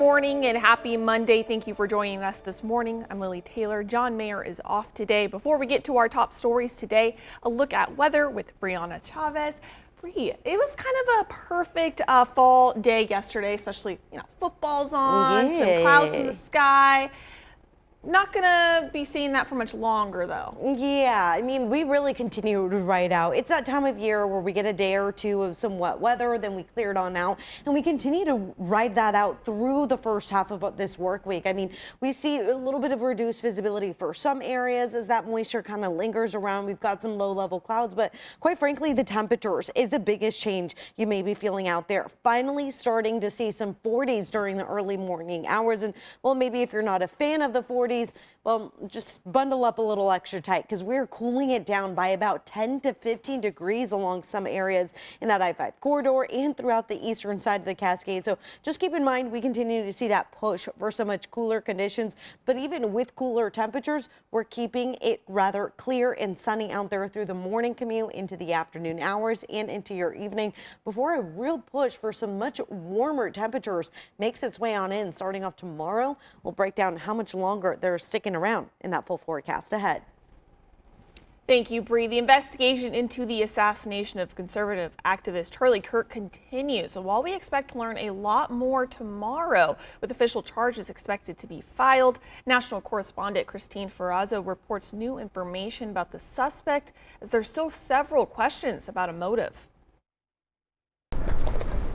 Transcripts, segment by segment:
Morning and happy Monday. Thank you for joining us this morning. I'm Lily Taylor. John Mayer is off today. Before we get to our top stories today, a look at weather with Brianna Chavez. Bree, it was kind of a perfect fall day yesterday, especially, football's on, some clouds in the sky. Not gonna be seeing that for much longer though. Yeah, I mean, we really continue to ride out. It's that time of year where we get a day or two of some wet weather, then we clear it on out, and we continue to ride that out through the first half of this work week. I mean, we see a little bit of reduced visibility for some areas as that moisture kind of lingers around. We've got some low level clouds, but quite frankly, the temperatures is the biggest change you may be feeling out there. Finally starting to see some 40s during the early morning hours. And well, maybe if you're not a fan of the 40s, well, just bundle up a little extra tight because we're cooling it down by about 10 to 15 degrees along some areas in that I-5 corridor and throughout the eastern side of the Cascade. So just keep in mind, we continue to see that push for some much cooler conditions. But even with cooler temperatures, we're keeping it rather clear and sunny out there through the morning commute into the afternoon hours and into your evening before a real push for some much warmer temperatures makes its way on in. Starting off tomorrow, we'll break down how much longer they're sticking around in that full forecast ahead. Thank you, Bree. The investigation into the assassination of conservative activist Charlie Kirk continues. So while we expect to learn a lot more tomorrow, with official charges expected to be filed, national correspondent Christine Ferrazzo reports new information about the suspect as there's still several questions about a motive.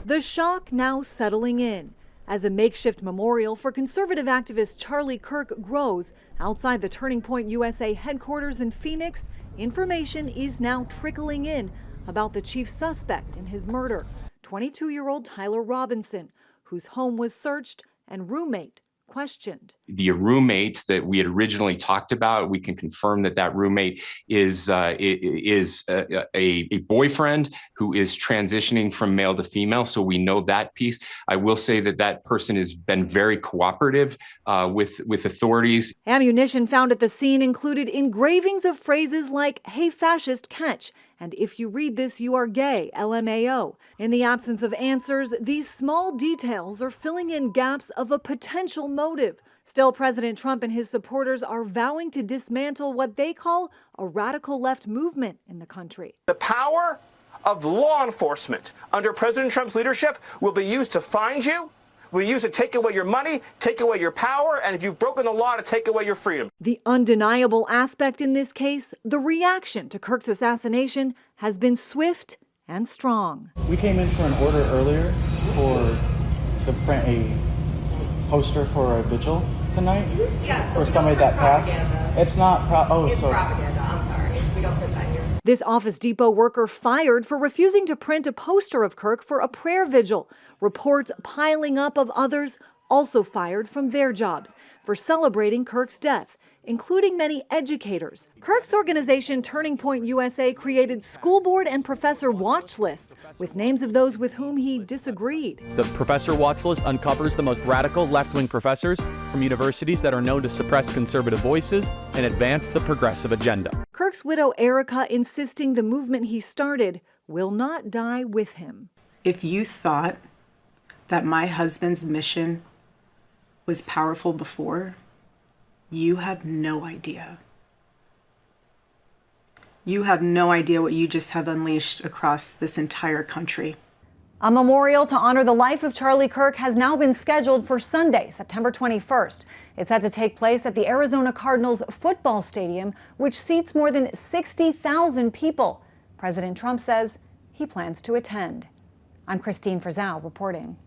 The shock now settling in as a makeshift memorial for conservative activist Charlie Kirk grows outside the Turning Point USA headquarters in Phoenix. Information is now trickling in about the chief suspect in his murder, 22-year-old Tyler Robinson, whose home was searched and roommate questioned. The roommate that we had originally talked about, we can confirm that that roommate is a boyfriend who is transitioning from male to female. So we know that piece. I will say that that person has been very cooperative with authorities. Ammunition found at the scene included engravings of phrases like, "Hey, fascist, catch," and "If you read this, you are gay, LMAO. In the absence of answers, these small details are filling in gaps of a potential motive. Still, President Trump and his supporters are vowing to dismantle what they call a radical left movement in the country. The power of law enforcement under President Trump's leadership will be used to find you, will be used to take away your money, take away your power, and if you've broken the law, to take away your freedom. The undeniable aspect in this case, the reaction to Kirk's assassination, has been swift and strong. We came in for an order earlier for to print a poster for a vigil tonight. Yes, so for somebody that passed. It's not it's propaganda. I'm sorry. We don't put that here. This Office Depot worker fired for refusing to print a poster of Kirk for a prayer vigil. Reports piling up of others also fired from their jobs for celebrating Kirk's death, including many educators. Kirk's organization, Turning Point USA, created school board and professor watch lists with names of those with whom he disagreed. The professor watch list uncovers the most radical left-wing professors from universities that are known to suppress conservative voices and advance the progressive agenda. Kirk's widow, Erica, insisting the movement he started will not die with him. If you thought that my husband's mission was powerful before, you have no idea. You have no idea what you just have unleashed across this entire country. A memorial to honor the life of Charlie Kirk has now been scheduled for Sunday, September 21st. It's set to take place at the Arizona Cardinals football stadium, which seats more than 60,000 people. President Trump says he plans to attend. I'm Christine Ferrazzo reporting.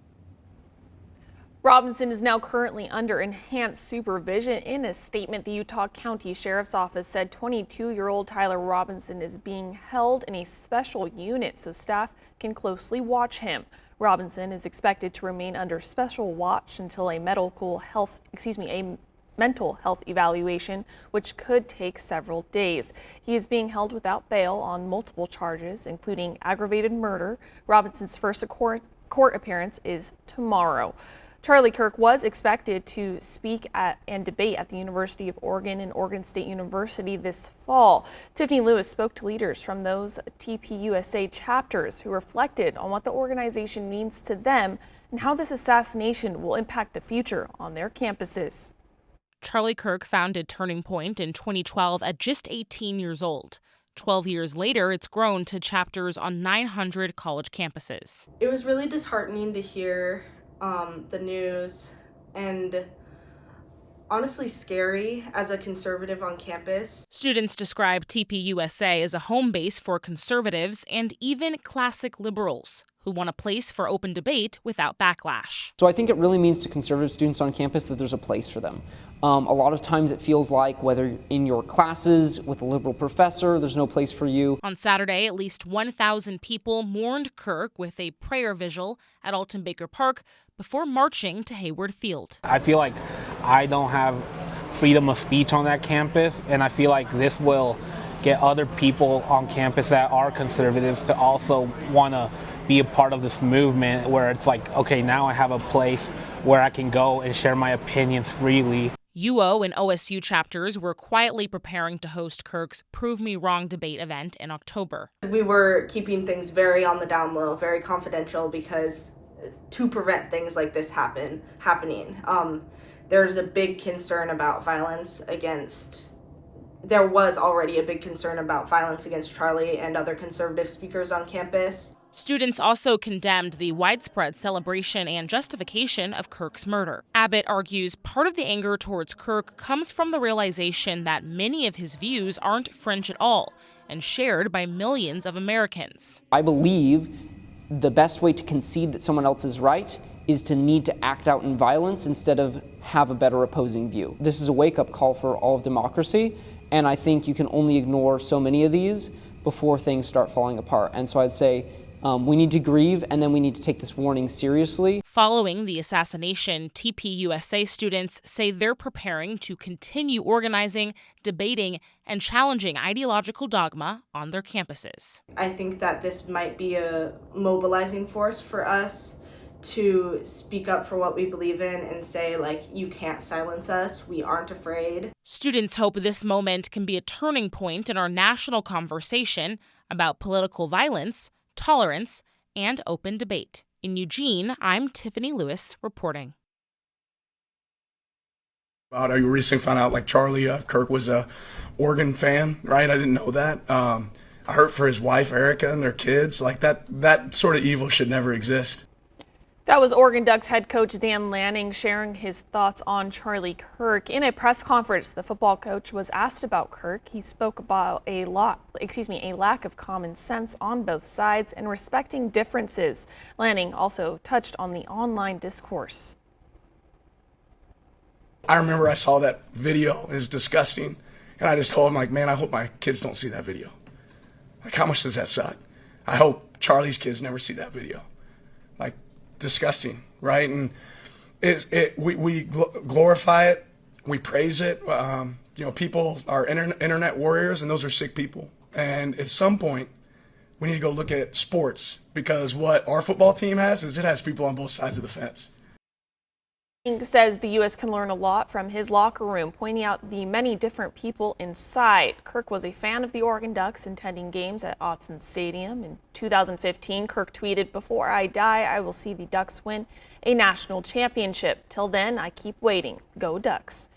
Robinson is now currently under enhanced supervision. In a statement, the Utah County Sheriff's Office said 22-year-old Tyler Robinson is being held in a special unit so staff can closely watch him. Robinson is expected to remain under special watch until a mental health evaluation, which could take several days. He is being held without bail on multiple charges, including aggravated murder. Robinson's first court appearance is tomorrow. Charlie Kirk was expected to speak and debate at the University of Oregon and Oregon State University this fall. Tiffany Lewis spoke to leaders from those TPUSA chapters who reflected on what the organization means to them and how this assassination will impact the future on their campuses. Charlie Kirk founded Turning Point in 2012 at just 18 years old. 12 years later, it's grown to chapters on 900 college campuses. It was really disheartening to hear the news, and honestly scary as a conservative on campus. Students describe TPUSA as a home base for conservatives and even classic liberals who want a place for open debate without backlash. So I think it really means to conservative students on campus that there's a place for them. A lot of times it feels like whether in your classes with a liberal professor, there's no place for you. On Saturday, at least 1,000 people mourned Kirk with a prayer vigil at Alton Baker Park before marching to Hayward Field. I feel like I don't have freedom of speech on that campus, and I feel like this will get other people on campus that are conservatives to also want to be a part of this movement where it's like, okay, now I have a place where I can go and share my opinions freely. UO and OSU chapters were quietly preparing to host Kirk's Prove Me Wrong debate event in October. We were keeping things very on the down low, very confidential, because to prevent things like this happening. There's a big concern about violence against, there was already a big concern about violence against Charlie and other conservative speakers on campus. Students also condemned the widespread celebration and justification of Kirk's murder. Abbott argues part of the anger towards Kirk comes from the realization that many of his views aren't fringe at all and shared by millions of Americans. I believe the best way to concede that someone else is right is to need to act out in violence instead of have a better opposing view. This is a wake-up call for all of democracy, and I think you can only ignore so many of these before things start falling apart. And so I'd say we need to grieve, and then we need to take this warning seriously. Following the assassination, TPUSA students say they're preparing to continue organizing, debating, and challenging ideological dogma on their campuses. I think that this might be a mobilizing force for us to speak up for what we believe in and say, like, you can't silence us, we aren't afraid. Students hope this moment can be a turning point in our national conversation about political violence, tolerance, and open debate. In Eugene, I'm Tiffany Lewis reporting. I recently found out, like, Charlie Kirk was a Oregon fan, right? I didn't know that. I hurt for his wife, Erica, and their kids. Like, that sort of evil should never exist. That was Oregon Ducks head coach Dan Lanning sharing his thoughts on Charlie Kirk. In a press conference, the football coach was asked about Kirk. He spoke about a lack of common sense on both sides and respecting differences. Lanning also touched on the online discourse. I remember I saw that video, and it was disgusting. And I just told him, like, man, I hope my kids don't see that video. Like, how much does that suck? I hope Charlie's kids never see that video. Like, disgusting, right? And we glorify it, we praise it. People are internet warriors, and those are sick people. And at some point, we need to go look at sports, because what our football team has is it has people on both sides of the fence. He says the U.S. can learn a lot from his locker room, pointing out the many different people inside. Kirk was a fan of the Oregon Ducks, attending games at Autzen Stadium. In 2015, Kirk tweeted, "Before I die, I will see the Ducks win a national championship. Till then, I keep waiting. Go Ducks."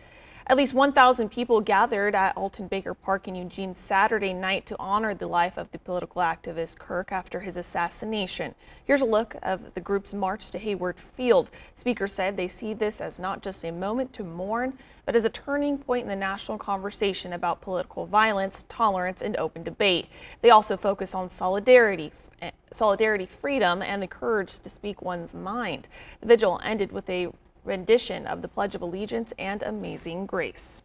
At least 1,000 people gathered at Alton Baker Park in Eugene Saturday night to honor the life of the political activist Kirk after his assassination. Here's a look of the group's march to Hayward Field. Speakers said they see this as not just a moment to mourn, but as a turning point in the national conversation about political violence, tolerance, and open debate. They also focus on solidarity, freedom, and the courage to speak one's mind. The vigil ended with a rendition of the Pledge of Allegiance and Amazing Grace.